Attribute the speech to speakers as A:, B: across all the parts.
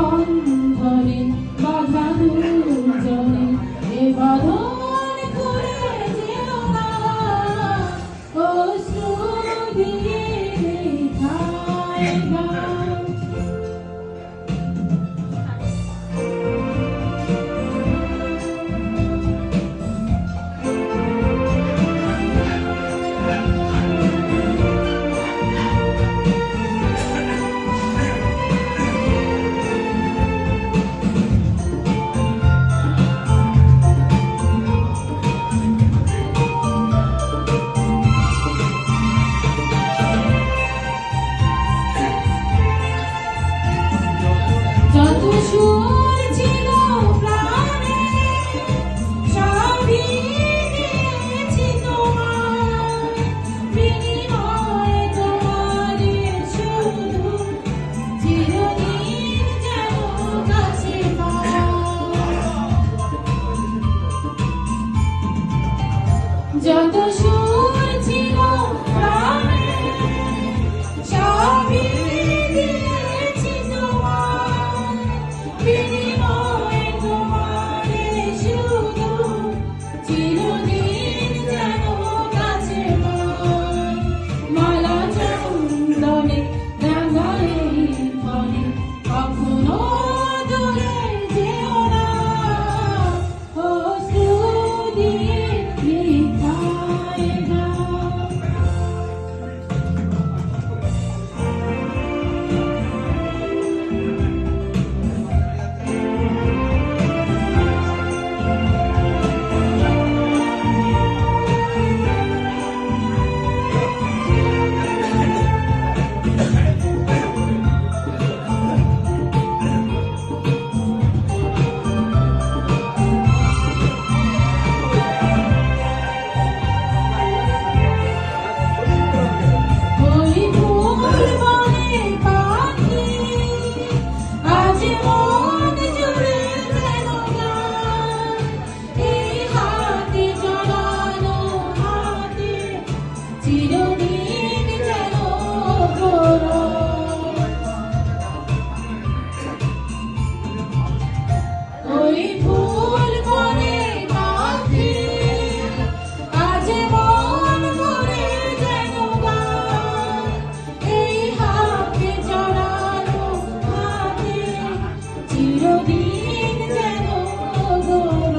A: বন্ধনে বাধা দুজনে এ বাঁধন খুলে যেও না অশ্রু দিয়ে লেখায় গান। যত সুর ছিল প্রাণে সবই দিয়েছি তোমার বিনিময়ে তোমাদের শুধু চিরদিন যেন কাছে পাই। যত সুর ছিল প্রাণে সবই দিয়েছি তোমার বিনিময়ে তোমাদের শুধু চিরদিন যেন কাছে পাই। মালা চন্দনে রাঙায় ফলে কখনো দূরে যেও না অশ্রু দিয়ে লেখায় গান। ওই ফুল বনে পাখি আজ মন জুড়ে যেন গান। এই হাতে জড়ানো হাতে চিরদিন যেন গৌরব। ওই ফুল বনে পাখি আজ মন ভরে যেন গান। এই হাতে জড়ানো হাতে চিরদিন যেন গৌরব।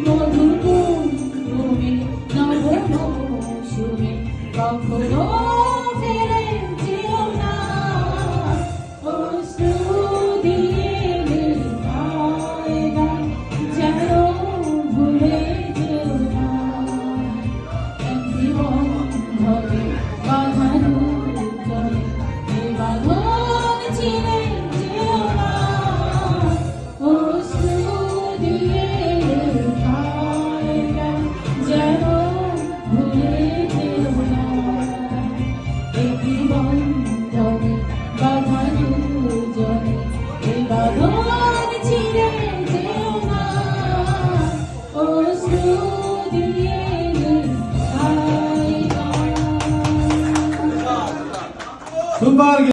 A: মধুর কুঙ্কুমে নব মৌসুমে কখনো ফিরে যেও না অশ্রু দিয়ে লেখায় গান। যেন ভুলে যেও না একটি বন্ধনে বাধা দুজনে এ বাঁধন ছিঁড়ে যেও না অশ্রু দিয়ে লেখায় গান। যেন ভুলে যেও না একটি বন্ধনে বাধা দুজনে এ বাঁধন ছিঁড়ে যেও না অশ্রু দিয়ে লেখায় গান।
B: সুপার।